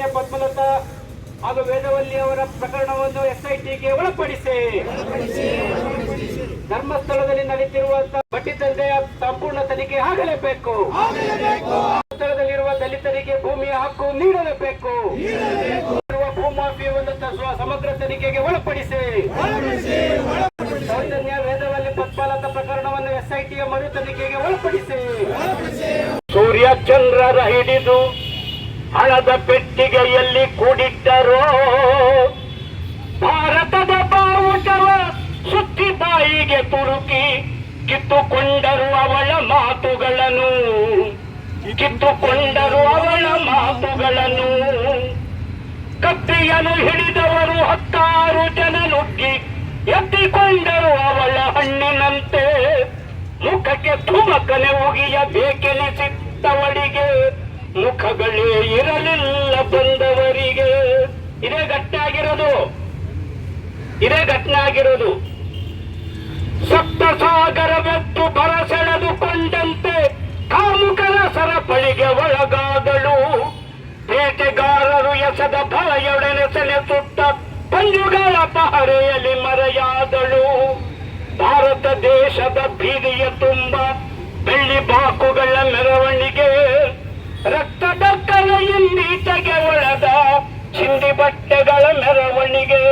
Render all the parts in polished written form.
ಸೌಜನ್ಯ ಪದ್ಮಲತಾ ಹಾಗೂ ವೇದವಲ್ಲಿ ಅವರ ಪ್ರಕರಣವನ್ನು SITಗೆ ಒಳಪಡಿಸಿ ಧರ್ಮಸ್ಥಳದಲ್ಲಿ ನಡೆಯುತ್ತಿರುವಂತಹ ಬಡ್ಡಿ ದಂಧೆಯ ಸಂಪೂರ್ಣ ತನಿಖೆ ಆಗಲೇಬೇಕು. ಸ್ಥಳದಲ್ಲಿರುವ ದಲಿತರಿಗೆ ಭೂಮಿಯ ಹಕ್ಕು ನೀಡಲೇಬೇಕು. ಭೂಮಾಫಿಯಾವನ್ನು ಸಮಗ್ರ ತನಿಖೆಗೆ ಒಳಪಡಿಸಿ ಸೌಜನ್ಯ ವೇದವಲ್ಲಿ ಪದ್ಮಲತಾ ಪ್ರಕರಣವನ್ನು SITಯ ಮರು ತನಿಖೆಗೆ ಒಳಪಡಿಸಿ ಸೂರ್ಯ ಚಂದ್ರರ ಹಿಡಿದು ಹಣದ ಪೆಟ್ಟಿಗೆಯಲ್ಲಿ ಕೂಡಿಟ್ಟರೋ ಭಾರತದ ಬಾವುಟವ ಸುತ್ತಿ ಬಾಯಿಗೆ ತುರುಕಿ ಕಿತ್ತುಕೊಂಡರು ಅವಳ ಮಾತುಗಳನ್ನು ಕತ್ತಿಯನ್ನು ಹಿಡಿದವರು 10 ಜನ ನುಗ್ಗಿ ಎತ್ತಿಕೊಂಡರು ಅವಳ ಹಣ್ಣಿನಂತೆ ಮುಖಕ್ಕೆ ಧುಮಕನೆ ಉಗಿಯಬೇಕೆನಿಸಿದ್ದವಳಿಗೆ ಮುಖಗಳೇ ಇರಲಿಲ್ಲ ಬಂದವರಿಗೆ. ಇದೇ ಘಟನೆ ಆಗಿರೋದು. ಸಪ್ತ ಸಾಗರವೆತ್ತು ಬರಸೆಳೆದುಕೊಂಡಂತೆ ಕಾಮುಕರ ಸರಪಳಿಗೆ ಒಳಗಾದಳು. ಬೇಟೆಗಾರರು ಎಸೆದ ಬಲೆಯೊಡನೆ ಸೆಳೆಸುತ್ತ ಪಂಜುಗಳ ಪಹರೆಯಲ್ಲಿ ಮರೆಯಾದಳು. ಭಾರತ ದೇಶದ ಬೀದಿಯ ತುಂಬ ಬೆಳ್ಳಿ ಬಾಕುಗಳ ಮೆರವಣಿಗೆ, ರಕ್ತದರ್ಕಲೆಯಿಂದೀಚೆಗೆ ಒಳದ ಚಿಂದಿ ಬಟ್ಟೆಗಳ ಮೆರವಣಿಗೆ.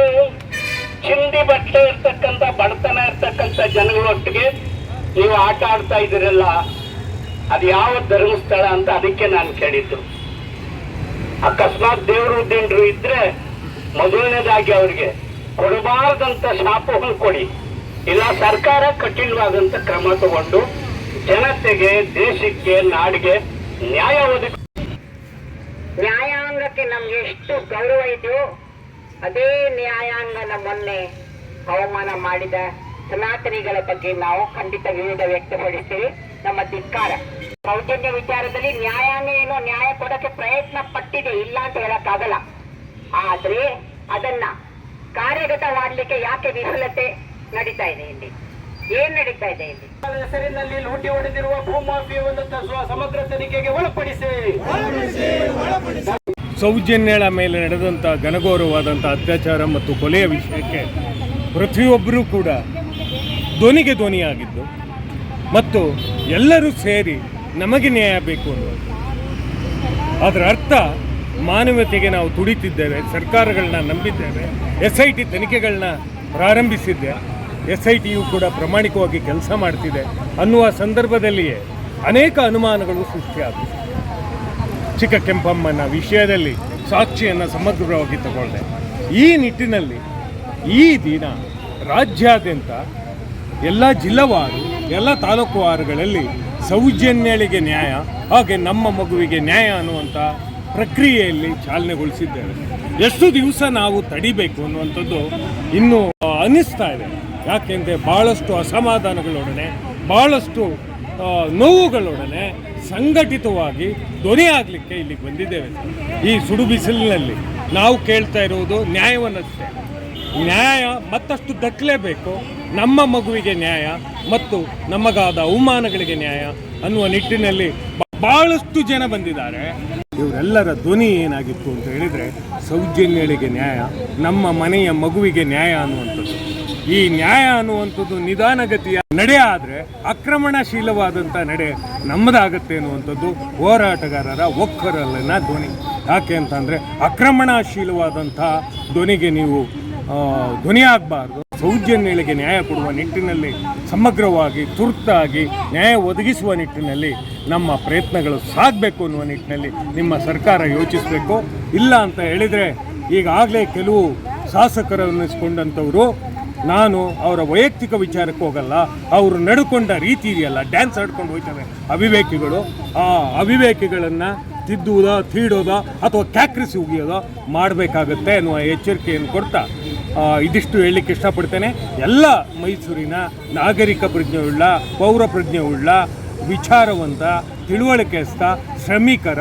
ಚಿಂದಿ ಬಟ್ಟೆ ಇರ್ತಕ್ಕಂಥ ಬಡತನ ಇರ್ತಕ್ಕಂಥ ಜನಗಳೊಟ್ಟಿಗೆ ನೀವು ಆಟ ಆಡ್ತಾ ಇದ್ದೀರಲ್ಲ, ಅದು ಯಾವ ಧರ್ಮಸ್ಥಳ ಅಂತ ಅದಕ್ಕೆ ನಾನು ಕೇಳಿದ್ದು. ಅಕಸ್ಮಾತ್ ದೇವರು ದಿಂಡ್ರು ಇದ್ರೆ ಮೊದಲನೇದಾಗಿ ಅವ್ರಿಗೆ ಕೊಡಬಾರದಂತ ಶಾಪವನ್ನು ಕೊಡಿ, ಇಲ್ಲ ಸರ್ಕಾರ ಕಠಿಣವಾದಂತ ಕ್ರಮ ತಗೊಂಡು ಜನತೆಗೆ, ದೇಶಕ್ಕೆ, ನಾಡಿಗೆ ನ್ಯಾಯ ಒದಗಿ. ನ್ಯಾಯಾಂಗಕ್ಕೆ ನಮ್ಗೆ ಎಷ್ಟು ಗೌರವ ಇದೆಯೋ ಅದೇ ನ್ಯಾಯಾಂಗನ ಮೊನ್ನೆ ಅವಮಾನ ಮಾಡಿದ ಸನಾತನಿಗಳ ಬಗ್ಗೆ ನಾವು ಖಂಡಿತ ವಿರೋಧ ವ್ಯಕ್ತಪಡಿಸ್ತೀವಿ. ನಮ್ಮ ಧಿಕ್ಕಾರ. ಸೌಜನ್ಯ ವಿಚಾರದಲ್ಲಿ ನ್ಯಾಯಾಂಗ ಏನೋ ನ್ಯಾಯ ಕೊಡಕ್ಕೆ ಪ್ರಯತ್ನ ಪಟ್ಟಿದೆ, ಇಲ್ಲ ಅಂತ ಹೇಳಕ್ಕಾಗಲ್ಲ. ಆದ್ರೆ ಅದನ್ನ ಕಾರ್ಯಗತವಾಡ್ಲಿಕ್ಕೆ ಯಾಕೆ ವಿಫಲತೆ ನಡೀತಾ ಇದೆ? ಇಲ್ಲಿ ಏನ್ ನಡೀತಾ ಇದೆ? ಇಲ್ಲಿ ಹೆಸರಿನಲ್ಲಿ ಲೂಟಿ ಹೊಡೆದಿರುವ ಭೂಮಾಫಿಯಾವನ್ನು ಸಮಗ್ರ ತನಿಖೆಗೆ ಒಳಪಡಿಸಿ. ಸೌಜನ್ಯಳ ಮೇಲೆ ನಡೆದಂಥ ಘನಘೋರವಾದಂಥ ಅತ್ಯಾಚಾರ ಮತ್ತು ಕೊಲೆಯ ವಿಷಯಕ್ಕೆ ಪ್ರತಿಯೊಬ್ಬರೂ ಕೂಡ ಧ್ವನಿಗೆ ಧ್ವನಿಯಾಗಿದ್ದು ಮತ್ತು ಎಲ್ಲರೂ ಸೇರಿ ನಮಗೆ ನ್ಯಾಯ ಬೇಕು ಅನ್ನೋದು. ಅದರ ಅರ್ಥ ಮಾನವತೆಗೆ ನಾವು ತುಡಿತಿದ್ದೇವೆ, ಸರ್ಕಾರಗಳನ್ನ ನಂಬಿದ್ದೇವೆ, SIT ತನಿಖೆಗಳನ್ನ ಪ್ರಾರಂಭಿಸಿದ್ದೆ, SITಯು ಕೂಡ ಪ್ರಾಮಾಣಿಕವಾಗಿ ಕೆಲಸ ಮಾಡ್ತಿದೆ ಅನ್ನುವ ಸಂದರ್ಭದಲ್ಲಿಯೇ ಅನೇಕ ಅನುಮಾನಗಳು ಸೃಷ್ಟಿಯಾದವು. ಚಿಕ್ಕ ಕೆಂಪಮ್ಮನ ವಿಷಯದಲ್ಲಿ ಸಾಕ್ಷಿಯನ್ನು ಸಮಗ್ರವಾಗಿ ತಗೊಂಡೆ. ಈ ನಿಟ್ಟಿನಲ್ಲಿ ಈ ದಿನ ರಾಜ್ಯಾದ್ಯಂತ ಎಲ್ಲ ಜಿಲ್ಲಾವಾರು, ಎಲ್ಲ ತಾಲೂಕುವಾರುಗಳಲ್ಲಿ ಸೌಜನ್ಯಳಿಗೆ ನ್ಯಾಯ, ಹಾಗೆ ನಮ್ಮ ಮಗುವಿಗೆ ನ್ಯಾಯ ಅನ್ನುವಂಥ ಪ್ರಕ್ರಿಯೆಯಲ್ಲಿ ಚಾಲನೆಗೊಳಿಸಿದ್ದೇವೆ. ಎಷ್ಟು ದಿವಸ ನಾವು ತಡಿಬೇಕು ಅನ್ನುವಂಥದ್ದು ಇನ್ನೂ ಅನ್ನಿಸ್ತಾ ಇದೆ. ಯಾಕೆಂದರೆ ಭಾಳಷ್ಟು ಅಸಮಾಧಾನಗಳೊಡನೆ, ಭಾಳಷ್ಟು ನೋವುಗಳೊಡನೆ ಸಂಘಟಿತವಾಗಿ ಧ್ವನಿಯಾಗಲಿಕ್ಕೆ ಇಲ್ಲಿಗೆ ಬಂದಿದ್ದೇವೆ. ಈ ಸುಡು ಬಿಸಿಲಿನಲ್ಲಿ ನಾವು ಕೇಳ್ತಾ ಇರುವುದು ನ್ಯಾಯವನ್ನಷ್ಟೇ. ನ್ಯಾಯ ಮತ್ತಷ್ಟು ದಕ್ಕಲೇಬೇಕು. ನಮ್ಮ ಮಗುವಿಗೆ ನ್ಯಾಯ ಮತ್ತು ನಮಗಾದ ಅವಮಾನಗಳಿಗೆ ನ್ಯಾಯ ಅನ್ನುವ ನಿಟ್ಟಿನಲ್ಲಿ ಭಾಳಷ್ಟು ಜನ ಬಂದಿದ್ದಾರೆ. ಇವರೆಲ್ಲರ ಧ್ವನಿ ಏನಾಗಿತ್ತು ಅಂತ ಹೇಳಿದರೆ ಸೌಜನ್ಯಳಿಗೆ ನ್ಯಾಯ, ನಮ್ಮ ಮನೆಯ ಮಗುವಿಗೆ ನ್ಯಾಯ ಅನ್ನುವಂಥದ್ದು. ಈ ನ್ಯಾಯ ಅನ್ನುವಂಥದ್ದು ನಿಧಾನಗತಿಯ ನಡೆ ಆದರೆ ಆಕ್ರಮಣಶೀಲವಾದಂಥ ನಡೆ ನಮ್ಮದಾಗತ್ತೆ ಅನ್ನುವಂಥದ್ದು ಹೋರಾಟಗಾರರ ಒಕ್ಕರಲ್ಲಿನ ಧ್ವನಿ. ಯಾಕೆ ಅಂತಂದರೆ ಆಕ್ರಮಣಶೀಲವಾದಂಥ ಧ್ವನಿಗೆ ನೀವು ಧ್ವನಿಯಾಗಬಾರ್ದು. ಸೌಜನ್ಯಳಿಗೆ ನ್ಯಾಯ ಕೊಡುವ ನಿಟ್ಟಿನಲ್ಲಿ ಸಮಗ್ರವಾಗಿ, ತುರ್ತಾಗಿ ನ್ಯಾಯ ಒದಗಿಸುವ ನಿಟ್ಟಿನಲ್ಲಿ ನಮ್ಮ ಪ್ರಯತ್ನಗಳು ಸಾಗಬೇಕು ಅನ್ನುವ ನಿಟ್ಟಿನಲ್ಲಿ ನಿಮ್ಮ ಸರ್ಕಾರ ಯೋಚಿಸಬೇಕು. ಇಲ್ಲ ಅಂತ ಹೇಳಿದರೆ ಈಗಾಗಲೇ ಕೆಲವು ಶಾಸಕರನ್ನಿಸ್ಕೊಂಡಂಥವರು, ನಾನು ಅವರ ವೈಯಕ್ತಿಕ ವಿಚಾರಕ್ಕೆ ಹೋಗಲ್ಲ, ಅವರು ನಡ್ಕೊಂಡ ರೀತಿ ಇದೆಯಲ್ಲ, ಡ್ಯಾನ್ಸ್ ಆಡ್ಕೊಂಡು ಹೋಗ್ತವೆ ಅವಿವೇಕಿಗಳು, ಆ ಅವಿವೇಕಿಗಳನ್ನು ತಿದ್ದುವುದೋ, ತೀಡೋದೋ ಅಥವಾ ಕ್ಯಾಕ್ರಿಸಿ ಉಗಿಯೋದೋ ಮಾಡಬೇಕಾಗತ್ತೆ ಅನ್ನುವ ಎಚ್ಚರಿಕೆಯನ್ನು ಕೊಡ್ತಾ ಇದಿಷ್ಟು ಹೇಳಲಿಕ್ಕೆ ಇಷ್ಟಪಡ್ತೇನೆ. ಎಲ್ಲ ಮೈಸೂರಿನ ನಾಗರಿಕ ಪ್ರಜ್ಞೆಯುಳ್ಳ, ಪೌರ ಪ್ರಜ್ಞೆಯುಳ್ಳ, ವಿಚಾರವಂತ, ತಿಳುವಳಿಕೆಸ್ಥ, ಶ್ರಮಿಕರ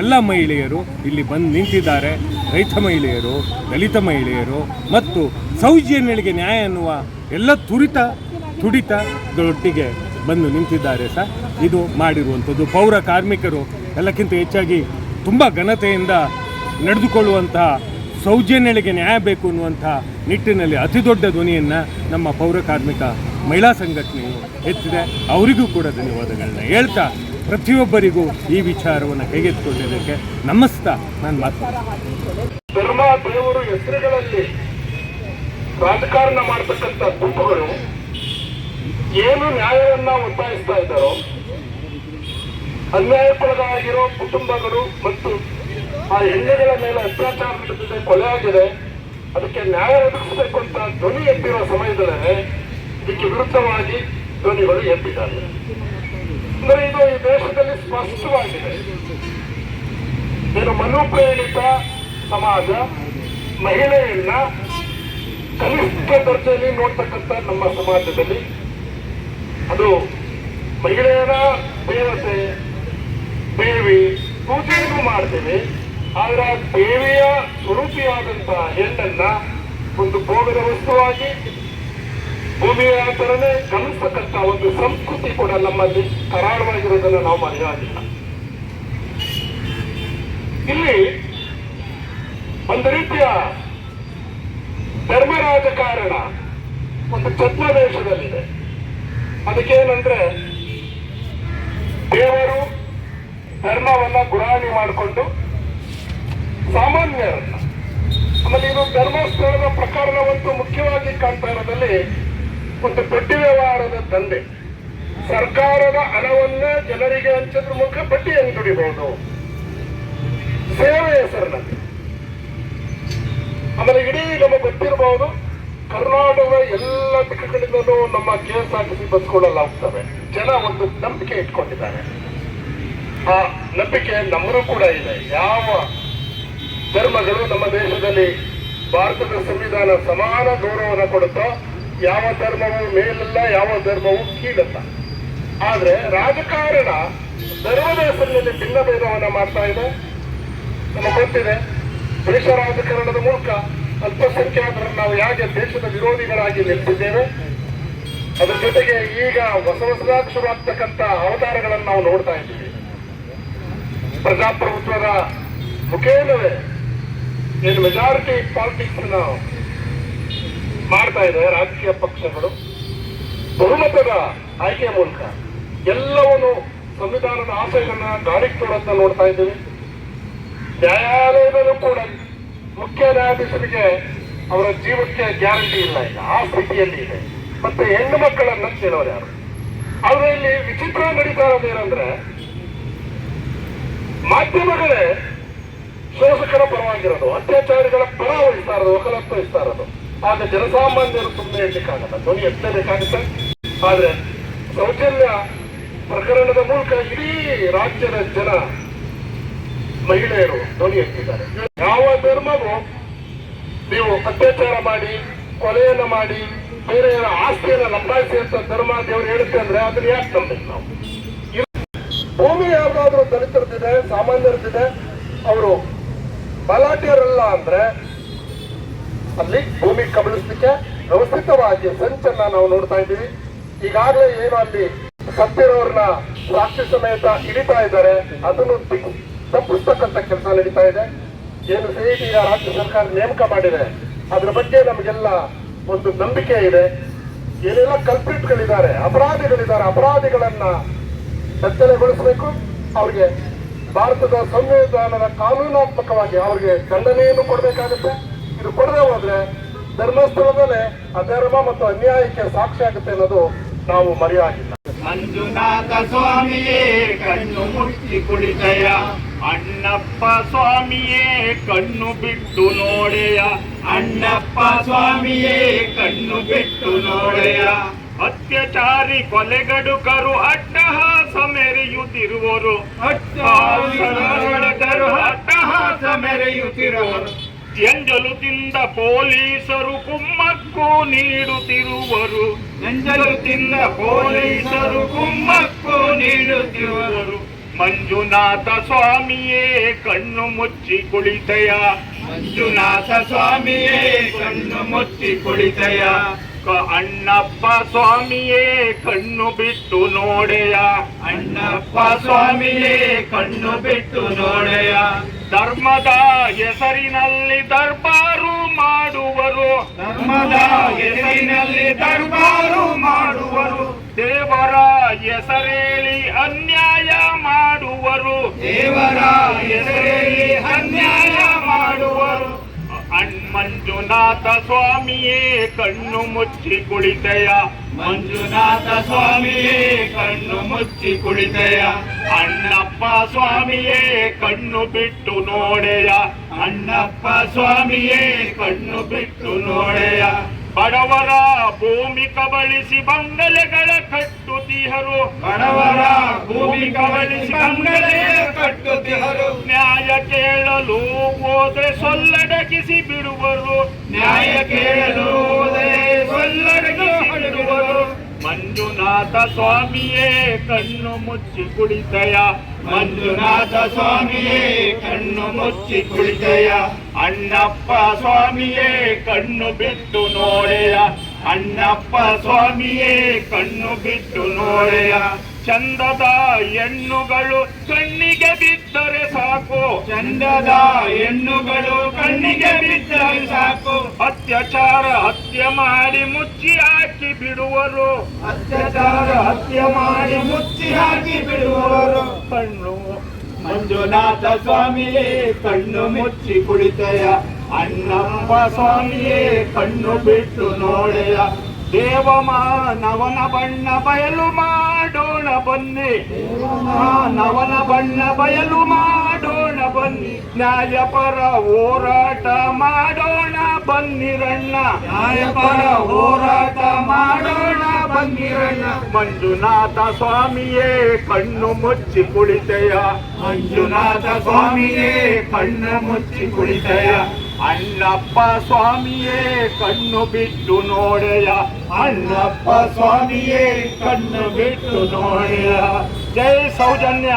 ಎಲ್ಲ ಮಹಿಳೆಯರು ಇಲ್ಲಿ ಬಂದು ನಿಂತಿದ್ದಾರೆ. ರೈತ ಮಹಿಳೆಯರು, ದಲಿತ ಮಹಿಳೆಯರು ಮತ್ತು ಸೌಜನ್ಯಳಿಗೆ ನ್ಯಾಯ ಅನ್ನುವ ಎಲ್ಲ ತುಡಿತಗಳೊಟ್ಟಿಗೆ ಬಂದು ನಿಂತಿದ್ದಾರೆ ಸರ್. ಇದು ಮಾಡಿರುವಂಥದ್ದು ಪೌರ ಕಾರ್ಮಿಕರು ಎಲ್ಲಕ್ಕಿಂತ ಹೆಚ್ಚಾಗಿ ತುಂಬ ಘನತೆಯಿಂದ ನಡೆದುಕೊಳ್ಳುವಂತಹ ಸೌಜನ್ಯಗಳಿಗೆ ನ್ಯಾಯ ಬೇಕು ಅನ್ನುವಂಥ ನಿಟ್ಟಿನಲ್ಲಿ ಅತಿ ದೊಡ್ಡ ಧ್ವನಿಯನ್ನು ನಮ್ಮ ಪೌರ ಕಾರ್ಮಿಕ ಮಹಿಳಾ ಸಂಘಟನೆಯು ಎತ್ತಿದೆ. ಅವರಿಗೂ ಕೂಡ ಧನ್ಯವಾದಗಳನ್ನ ಹೇಳ್ತಾ ಪ್ರತಿಯೊಬ್ಬರಿಗೂ ಈ ವಿಚಾರವನ್ನು ಕೈಗೆತ್ತಿಕೊಂಡಿದ್ದಕ್ಕೆ ನಮಸ್ತಾ ನಾನು ಮಾತನಾಡ್ತೀನಿ. ಧರ್ಮ ದೇವರು ಹೆಸರುಗಳಲ್ಲಿ ರಾಜಕಾರಣ ಮಾಡತಕ್ಕಂಥ ಗುಂಪುಗಳು ಏನು ನ್ಯಾಯವನ್ನ ಒತ್ತಾಯಿಸ್ತಾ ಇದ್ದಾರೋ, ಅನ್ಯಾಯಕ್ಕೊಳಗಾಗಿರೋ ಕುಟುಂಬಗಳು ಮತ್ತು ಆ ಹೆಣ್ಣುಗಳ ಮೇಲೆ ಅತ್ಯಾಚಾರ ನಡೆದಿದೆ, ಕೊಲೆ ಆಗಿದೆ, ಅದಕ್ಕೆ ನ್ಯಾಯ ಒದಗಿಸಬೇಕು ಅಂತ ಧ್ವನಿ ಎತ್ತಿರೋ ಸಮಯದಲ್ಲೇ ಇದಕ್ಕೆ ವಿರುದ್ಧವಾಗಿ ಧ್ವನಿಗಳು ಎತ್ತಿದ್ದಾರೆ. ಅಂದರೆ ಇದು ಈ ದೇಶದಲ್ಲಿ ಸ್ಪಷ್ಟವಾಗಿದೆ. ಏನು ಮನೋಪ್ರೇರಿತ ಸಮಾಜ ಮಹಿಳೆಯನ್ನ ಕನಿಷ್ಠ ದರ್ಜೆಯಲ್ಲಿ ನೋಡ್ತಕ್ಕಂಥ ನಮ್ಮ ಸಮಾಜದಲ್ಲಿ ಅದು ಮಹಿಳೆಯರ ದೇವತೆ ದೇವಿ ಪೂಜೆಯನ್ನು ಮಾಡ್ತೀವಿ. ಆದ್ರೆ ಆ ದೇವಿಯ ಸ್ವರೂಪಿಯಾದಂತಹ ಹೆಣ್ಣನ್ನ ಒಂದು ಭೋಗದ ವಸ್ತುವಾಗಿ ಭೂಮಿಯ ತರನೇ ಗಮನಿಸತಕ್ಕಂಥ ಒಂದು ಸಂಸ್ಕೃತಿ ಕೂಡ ನಮ್ಮಲ್ಲಿ ಕರಾಳವಾಗಿರುವುದನ್ನು ನಾವು ಮರೆಯಾಗಿಲ್ಲ. ಇಲ್ಲಿ ಒಂದು ರೀತಿಯ ಧರ್ಮ ರಾಜಕಾರಣ ಒಂದು ಛದ್ಮವೇಷದಲ್ಲಿದೆ. ಅದಕ್ಕೇನಂದ್ರೆ ದೇವರು ಧರ್ಮವನ್ನ ಗುರಾಣಿ ಮಾಡಿಕೊಂಡು ಸಾಮಾನ್ಯರನ್ನ, ಆಮೇಲೆ ಇದು ಧರ್ಮಸ್ಥಳದ ಪ್ರಕರಣವಂತೂ ಮುಖ್ಯವಾಗಿ ಕಾಣ್ತಾ ಇರೋದಲ್ಲಿ ಒಂದು ಬಡ್ಡಿ ವ್ಯವಹಾರದ ದಂಧೆ. ಸರ್ಕಾರದ ಹಣವನ್ನೇ ಜನರಿಗೆ ಹಂಚೋದ್ರ ಮೂಲಕ ಬಡ್ಡಿಯನ್ನು ದುಡಿಬಹುದು ಸೇವೆ ಹೆಸರಿನಲ್ಲಿ. ಆಮೇಲೆ ಇಡೀ ನಮಗೆ ಗೊತ್ತಿರಬಹುದು, ಕರ್ನಾಟಕದ ಎಲ್ಲ ದಿಕ್ಕುಗಳಿಂದಲೂ ನಮ್ಮ KSRTC ಬಸ್ಗಳೆಲ್ಲ ಹೋಗ್ತವೆ. ಜನ ಒಂದು ನಂಬಿಕೆ ಇಟ್ಕೊಂಡಿದ್ದಾರೆ. ಆ ನಂಬಿಕೆ ನಮ್ಮರೂ ಕೂಡ ಇದೆ. ಯಾವ ಧರ್ಮಗಳು ನಮ್ಮ ದೇಶದಲ್ಲಿ ಭಾರತದ ಸಂವಿಧಾನ ಸಮಾನ ಗೌರವನ ಕೊಡುತ್ತೋ, ಯಾವ ಧರ್ಮವೂ ಮೇಲಲ್ಲ, ಯಾವ ಧರ್ಮವೂ ಕೀಳಲ್ಲ. ಆದ್ರೆ ರಾಜಕಾರಣ ಧರ್ಮದ ಹೆಸರಿನಲ್ಲಿ ಭಿನ್ನ ಭೇದವನ್ನ ಮಾಡ್ತಾ ಇದೆ. ನಮಗೆ ಗೊತ್ತಿದೆ, ದೇಶ ರಾಜಕಾರಣದ ಮೂಲಕ ಅಲ್ಪಸಂಖ್ಯಾತರನ್ನು ನಾವು ಹೇಗೆ ದೇಶದ ವಿರೋಧಿಗಳಾಗಿ ನಿಲ್ಲಿಸಿದ್ದೇವೆ. ಅದರ ಜೊತೆಗೆ ಈಗ ಹೊಸದಾಗಿ ಶುರುವಾಗ್ತಕ್ಕಂಥ ಅವತಾರಗಳನ್ನು ನಾವು ನೋಡ್ತಾ ಇದ್ದೀವಿ. ಪ್ರಜಾಪ್ರಭುತ್ವದ ಮುಖೇನವೇ ಏನು ಮೆಜಾರಿಟಿ ಪಾಲಿಟಿಕ್ಸ್ ಮಾಡ್ತಾ ಇದೆ ರಾಜಕೀಯ ಪಕ್ಷಗಳು. ಬಹುಮತದ ಆಯ್ಕೆ ಮೂಲಕ ಎಲ್ಲವನ್ನು ಸಂವಿಧಾನದ ಆಶಯಗಳನ್ನ ಗಾಳಿಗೆ ತೋರೋದನ್ನ ನೋಡ್ತಾ ಇದ್ದೀವಿ. ನ್ಯಾಯಾಲಯದಲ್ಲೂ ಕೂಡ ಮುಖ್ಯ ನ್ಯಾಯಾಧೀಶರಿಗೆ ಅವರ ಜೀವಕ್ಕೆ ಗ್ಯಾರಂಟಿ ಇಲ್ಲ, ಈಗ ಆ ಸ್ಥಿತಿಯಲ್ಲಿ ಇದೆ. ಮತ್ತೆ ಹೆಣ್ಣು ಮಕ್ಕಳನ್ನ ಕೇಳೋರು ಯಾರು? ಆದ್ರೆ ಇಲ್ಲಿ ವಿಚಿತ್ರ ನಡೀತಾ ಇರೋದೇನಂದ್ರೆ, ಮಾಧ್ಯಮಗಳೇ ಶೋಷಕರ ಪರವಾಗಿರೋದು, ಅತ್ಯಾಚಾರಿಗಳ ಪರ ವಹಿಸ್ತಾ ಇರೋದು, ವಕಾಲತ್ತು ವಹಿಸ್ತಾ ಇರೋದು. ಆಗ ಜನಸಾಮಾನ್ಯರು ಸುಮ್ಮನೆ ಇರ್ಲಿಕ್ಕಾಗಲ್ಲ, ಧ್ವನಿ ಎತ್ತಬೇಕಾಗುತ್ತೆ. ಆದ್ರೆ ಸೌಜನ್ಯ ಪ್ರಕರಣದ ಮೂಲಕ ಇಡೀ ರಾಜ್ಯದ ಜನ ಮಹಿಳೆಯರು ಧ್ವನಿ ಎತ್ತಿದ್ದಾರೆ. ಯಾವ ಧರ್ಮವೂ ನೀವು ಅತ್ಯಾಚಾರ ಮಾಡಿ, ಕೊಲೆಯನ್ನ ಮಾಡಿ, ಬೇರೆಯವರ ಆಸ್ತಿಯನ್ನ ಲಂಬಾಯಿಸಿ ಅಂತ ಧರ್ಮ ದೇವರು ಹೇಳುತ್ತೆ ಅಂದ್ರೆ ಅದನ್ನ ಯಾಕೆ ನಂಬೇಕು ನಾವು? ಭೂಮಿ ಯಾವ್ದಾದ್ರು ದಲಿತರದಿದೆ, ಸಾಮಾನ್ಯರದಿದೆ, ಅವರು ಬಲಾಢ್ಯರಲ್ಲ ಅಂದ್ರೆ ಅಲ್ಲಿ ಭೂಮಿ ಕಬಳಿಸ್ಲಿಕ್ಕೆ ವ್ಯವಸ್ಥಿತವಾಗಿ ಸಂಚನ್ನ ನಾವು ನೋಡ್ತಾ ಇದ್ದೀವಿ. ಈಗಾಗಲೇ ಏನು ಅಲ್ಲಿ ಸತ್ತಿರೋರ್ನ ಸಾಕ್ಷಿ ಸಮೇತ ಹಿಡಿತಾ ಇದ್ದಾರೆ, ಅದನ್ನು ತಪ್ಪಿಸ್ತಕ್ಕಂಥ ಕೆಲಸ ನಡೀತಾ ಇದೆ. ಏನು CID ರಾಜ್ಯ ಸರ್ಕಾರ ನೇಮಕ ಮಾಡಿದೆ, ಅದ್ರ ಬಗ್ಗೆ ನಮಗೆಲ್ಲ ಒಂದು ನಂಬಿಕೆ ಇದೆ. ಏನೆಲ್ಲ ಕಲ್ಪಿಟ್ಗಳಿದ್ದಾರೆ, ಅಪರಾಧಿಗಳಿದ್ದಾರೆ, ಅಪರಾಧಿಗಳನ್ನ ಬೆತ್ತಲೆಗೊಳಿಸಬೇಕು. ಅವ್ರಿಗೆ ಭಾರತದ ಸಂವಿಧಾನದ ಕಾನೂನಾತ್ಮಕವಾಗಿ ಅವ್ರಿಗೆ ದಂಡನೆಯನ್ನು ಕೊಡಬೇಕಾಗುತ್ತೆ. ಇದು ಕೊಡದೆ ಹೋದ್ರೆ ಧರ್ಮಸ್ಥಳದಲ್ಲೇ ಅಧರ್ಮ ಮತ್ತು ಅನ್ಯಾಯಕ್ಕೆ ಸಾಕ್ಷಿ ಆಗುತ್ತೆ ಅನ್ನೋದು ನಾವು ಮರೆಯಾಗಿಲ್ಲ. ಮಂಜುನಾಥ ಸ್ವಾಮಿಯೇ ಕಣ್ಣು ಮುಚ್ಚಿ ಕುಳಿತಯ, ಅಣ್ಣಪ್ಪ ಸ್ವಾಮಿಯೇ ಕಣ್ಣು ಬಿಟ್ಟು ನೋಡೆಯ, ಅಣ್ಣಪ್ಪ ಸ್ವಾಮಿಯೇ ಕಣ್ಣು ಬಿಟ್ಟು ನೋಡೆಯ. ಅತ್ಯಾಚಾರಿ ಕೊಲೆಗಡುಕರು ಅಟ್ಟಹಾಸ ಮೆರೆಯುತ್ತಿರುವರು, ಅಟ್ಟಹಾಸ ಮೆರೆಯುತ್ತಿರುವರು. ಎಂಜಲು ತಿಂದ ಪೊಲೀಸರು ಕುಮ್ಮಕ್ಕು ನೀಡುತ್ತಿರುವರು, ಎಂಜಲು ತಿಂದ ಪೊಲೀಸರು ಕುಮ್ಮಕ್ಕು ನೀಡುತ್ತಿರುವರು. ಮಂಜುನಾಥ ಸ್ವಾಮಿಯೇ ಕಣ್ಣು ಮುಚ್ಚಿ ಕುಳಿತಯ, ಮಂಜುನಾಥ ಸ್ವಾಮಿಯೇ ಕಣ್ಣು ಮುಚ್ಚಿ ಕುಳಿತಯ. ಅಣ್ಣಪ್ಪ ಸ್ವಾಮಿಯೇ ಕಣ್ಣು ಬಿಟ್ಟು ನೋಡೆಯ, ಅಣ್ಣಪ್ಪ ಸ್ವಾಮಿಯೇ ಕಣ್ಣು ಬಿಟ್ಟು ನೋಡೆಯ. ಧರ್ಮದ ಹೆಸರಿನಲ್ಲಿ ದರ್ಬಾರು ಮಾಡುವರು, ಧರ್ಮದ ಹೆಸರಿನಲ್ಲಿ ದರ್ಬಾರು ಮಾಡುವರು. ದೇವರ ಹೆಸರೇಳಿ ಅನ್ಯಾಯ ಮಾಡುವರು, ದೇವರ ಹೆಸರೇಳಿ ಅನ್ಯಾಯ ಮಾಡುವರು. ಮಂಜುನಾಥ ಸ್ವಾಮಿಯೇ ಕಣ್ಣು ಮುಚ್ಚಿ ಕುಳಿತೆಯ, ಮಂಜುನಾಥ ಸ್ವಾಮಿಯೇ ಕಣ್ಣು ಮುಚ್ಚಿ ಕುಳಿತೆಯ. ಅಣ್ಣಪ್ಪ ಸ್ವಾಮಿಯೇ ಕಣ್ಣು ಬಿಟ್ಟು ನೋಡೆಯ, ಅಣ್ಣಪ್ಪ ಸ್ವಾಮಿಯೇ ಕಣ್ಣು ಬಿಟ್ಟು ನೋಡೆಯ. ಬಡವರ ಭೂಮಿ ಕಬಳಿಸಿ ಬಂಗಲೆಗಳ ಕಟ್ಟುತ್ತಿಹರು, ಬಡವರ ಭೂಮಿ ಕಬಳಿಸಿ ಬಂಗಲೆ ಕಟ್ಟುತ್ತಿಹರು. ನ್ಯಾಯ ಕೇಳಲು ಹೋದ್ರೆ ಸೊಲ್ಲಡಗಿಸಿ ಬಿಡುವರು, ನ್ಯಾಯ ಕೇಳಲು ಹೋದ್ರೆ ಸೊಲ್ಲಡಗಿಸಿ ಬಿಡುವರು. ಮಂಜುನಾಥ ಸ್ವಾಮಿಯೇ ಕಣ್ಣು ಮುಚ್ಚಿ ಕುಳಿತೆಯ, ಮಂಜುನಾಥ ಸ್ವಾಮಿಯೇ ಕಣ್ಣು ಮುಚ್ಚಿ ಕುಳಿತೆಯ. ಅಣ್ಣಪ್ಪ ಸ್ವಾಮಿಯೇ ಕಣ್ಣು ಬಿಟ್ಟು ನೋಡೆಯ, ಅಣ್ಣಪ್ಪ ಸ್ವಾಮಿಯೇ ಕಣ್ಣು ಬಿಟ್ಟು ನೋಡೆಯ. ಚಂದದ ಹೆಣ್ಣುಗಳು ಕಣ್ಣಿಗೆ ಬಿದ್ದರೆ ಸಾಕು, ಚಂದದ ಹೆಣ್ಣುಗಳು ಕಣ್ಣಿಗೆ ಬಿದ್ದರೆ ಸಾಕು. ಅತ್ಯಾಚಾರ ಹತ್ಯೆ ಮಾಡಿ ಮುಚ್ಚಿ ಹಾಕಿ ಬಿಡುವರು, ಅತ್ಯಾಚಾರ ಹತ್ಯೆ ಮಾಡಿ ಮುಚ್ಚಿ ಹಾಕಿ ಬಿಡುವರು. ಕಣ್ಣು ಮಂಜುನಾಥ ಸ್ವಾಮಿಯೇ ಕಣ್ಣು ಮುಚ್ಚಿ ಕುಳಿತೆಯ, ಅಣ್ಣಪ್ಪ ಸ್ವಾಮಿಯೇ ಕಣ್ಣು ಬಿಟ್ಟು ನೋಡೆಯ. ದೇವಮಾನವನ ಬಣ್ಣ ಬಯಲು ಮಾಡೋಣ ಬನ್ನಿ, ಮಾನವನ ಬಣ್ಣ ಬಯಲು ಮಾಡೋಣ ಬನ್ನಿ. ನ್ಯಾಯಪರ ಹೋರಾಟ ಮಾಡೋಣ ಬನ್ನಿರಣ್ಣ, ನ್ಯಾಯಪರ ಹೋರಾಟ ಮಾಡೋಣ ಬನ್ನಿರಣ್ಣ. ಮಂಜುನಾಥ ಸ್ವಾಮಿಯೇ ಕಣ್ಣು ಮುಚ್ಚಿ ಕುಳಿತೆಯ, ಮಂಜುನಾಥ ಸ್ವಾಮಿಯೇ ಕಣ್ಣು ಮುಚ್ಚಿ ಕುಳಿತೆಯ. ಅಣ್ಣಪ್ಪ ಸ್ವಾಮಿಯೇ ಕಣ್ಣು ಬಿಟ್ಟು ನೋಡೆಯ, ಅಣ್ಣಪ್ಪ ಸ್ವಾಮಿಯೇ ಕಣ್ಣು ಬಿಟ್ಟು ನೋಡೆಯ. ಜೈ ಸೌಜನ್ಯ.